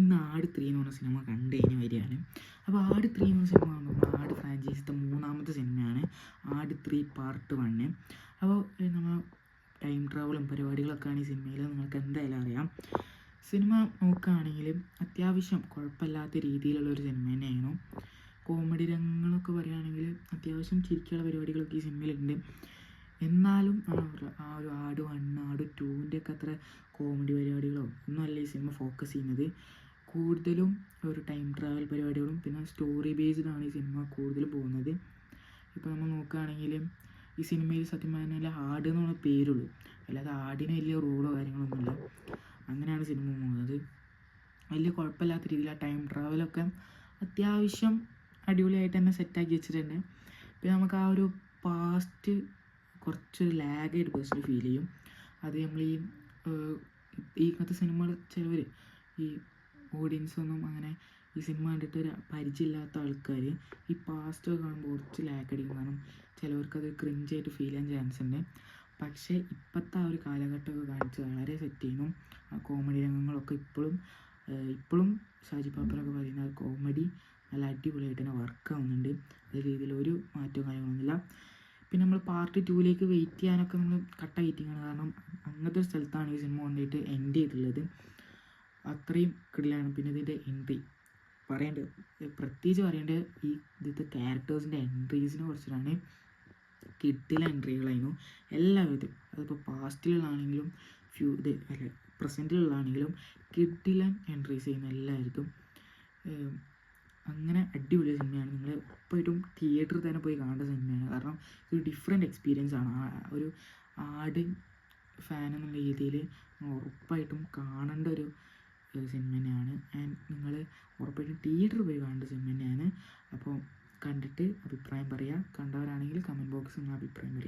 ഇന്ന് ആട് 3 എന്ന് പറഞ്ഞ സിനിമ കണ്ടു കഴിഞ്ഞ് വരികയാണ്. അപ്പോൾ ആട് 3 എന്ന് പറഞ്ഞ സിനിമ നമ്മൾ ആട് ഫ്രാഞ്ചൈസിത്തെ 3ാമത്തെ സിനിമയാണ് ആട് 3 പാർട്ട് 1. അപ്പോൾ നമ്മൾ ടൈം ട്രാവലും പരിപാടികളൊക്കെയാണ് ഈ സിനിമയിൽ നിങ്ങൾക്ക് എന്തായാലും അറിയാം. സിനിമ നോക്കുകയാണെങ്കിൽ അത്യാവശ്യം കുഴപ്പമില്ലാത്ത രീതിയിലുള്ളൊരു സിനിമ തന്നെയായിരുന്നു. കോമഡി രംഗങ്ങളൊക്കെ പറയുകയാണെങ്കിൽ അത്യാവശ്യം ചിരിക്കാനുള്ള പരിപാടികളൊക്കെ ഈ സിനിമയിലുണ്ട്. എന്നാലും ആ ഒരു ആട് 1 ആട് 2ൻ്റെ ഒക്കെ അത്ര കോമഡി പരിപാടികളോ ഒന്നുമല്ല ഈ സിനിമ ഫോക്കസ് ചെയ്യുന്നത്. കൂടുതലും ഒരു ടൈം ട്രാവൽ പരിപാടികളും പിന്നെ സ്റ്റോറി ബേസ്ഡാണ് ഈ സിനിമ കൂടുതലും പോകുന്നത്. ഇപ്പോൾ നമ്മൾ നോക്കുകയാണെങ്കിൽ ഈ സിനിമയിൽ സത്യം പറഞ്ഞാൽ ആട് എന്നുള്ള പേരുള്ളൂ, അല്ലാതെ ആടിന് വലിയ റോളോ കാര്യങ്ങളൊന്നുമില്ല. അങ്ങനെയാണ് സിനിമ പോകുന്നത്. വലിയ കുഴപ്പമില്ലാത്ത രീതിയിൽ ആ ടൈം ട്രാവലൊക്കെ അത്യാവശ്യം അടിപൊളിയായിട്ട് തന്നെ സെറ്റാക്കി വെച്ചിട്ടുണ്ട്. പിന്നെ നമുക്ക് ആ ഒരു പാസ്റ്റ് കുറച്ച് ലാഗായിട്ട് പേഴ്സണലി ഫീൽ ചെയ്യും. അത് നമ്മൾ ഇങ്ങനത്തെ സിനിമകൾ ചിലവർ ഈ ഓഡിയൻസൊന്നും അങ്ങനെ ഈ സിനിമ കണ്ടിട്ട് ഒരു പരിചയമില്ലാത്ത ആൾക്കാർ ഈ പാസ്റ്റൊക്കെ കാണുമ്പോൾ കുറച്ച് ലാഗ് അടിക്കും. കാരണം ചിലവർക്കത് ക്രിഞ്ചായിട്ട് ഫീൽ ചെയ്യാൻ ചാൻസ് ഉണ്ട്. പക്ഷേ ഇപ്പോഴത്തെ ആ ഒരു കാലഘട്ടമൊക്കെ കാണിച്ച് വളരെ സെറ്റ് ചെയ്യുന്നു. ആ കോമഡി രംഗങ്ങളൊക്കെ ഇപ്പോഴും ഷാജി പാപ്പനൊക്കെ പറയുന്ന ആ കോമഡി നല്ല അടിപൊളിയായിട്ട് തന്നെ വർക്ക് ആവുന്നുണ്ട്. അതേ രീതിയിൽ ഒരു മാറ്റവും കാര്യങ്ങളൊന്നുമില്ല. പിന്നെ നമ്മൾ പാർട്ട് 2ലേക്ക് വെയിറ്റ് ചെയ്യാനൊക്കെ നമ്മൾ കട്ട വെയിറ്റിങ്ങാണ്. കാരണം അങ്ങനത്തെ ഒരു സ്ഥലത്താണ് ഈ സിനിമ കൊണ്ടുപോയിട്ട് എൻഡ് ചെയ്തിട്ടുള്ളത്. അത്രയും കിടിലാണ്. പിന്നെ ഇതിൻ്റെ എൻട്രി പ്രത്യേകിച്ച് പറയേണ്ടത് ഈ ഇതിൻ്റെ ക്യാരക്ടേഴ്സിൻ്റെ എൻട്രീസിനെ കുറിച്ചിട്ടാണ്. കിഡിലെ എൻട്രികളായിരുന്നു എല്ലാവിധം. അതിപ്പോൾ പാസ്റ്റിലുള്ളതാണെങ്കിലും പ്രസൻറ്റിലുള്ളതാണെങ്കിലും കിഡിലൻ എൻട്രീസ് ചെയ്യുന്ന എല്ലാവർക്കും അങ്ങനെ അടിപൊളി സിനിമയാണ്. നിങ്ങൾ ഉറപ്പായിട്ടും തിയേറ്ററിൽ തന്നെ പോയി കാണേണ്ട സിനിമയാണ്. കാരണം ഒരു ഡിഫറെൻറ്റ് എക്സ്പീരിയൻസ് ആണ്. ഒരു ആട് ഫാൻ എന്നുള്ള രീതിയിൽ ഉറപ്പായിട്ടും കാണേണ്ട ഒരു സിനിമ തന്നെയാണ്. ആൻഡ് നിങ്ങൾ ഉറപ്പായിട്ടും തിയേറ്ററിൽ പോയി കാണേണ്ട സിനിമ തന്നെയാണ്. അപ്പോൾ കണ്ടിട്ട് അഭിപ്രായം പറയുക. കണ്ടവരാണെങ്കിൽ കമൻറ്റ് ബോക്സിൽ നിന്ന് അഭിപ്രായം പറയുക.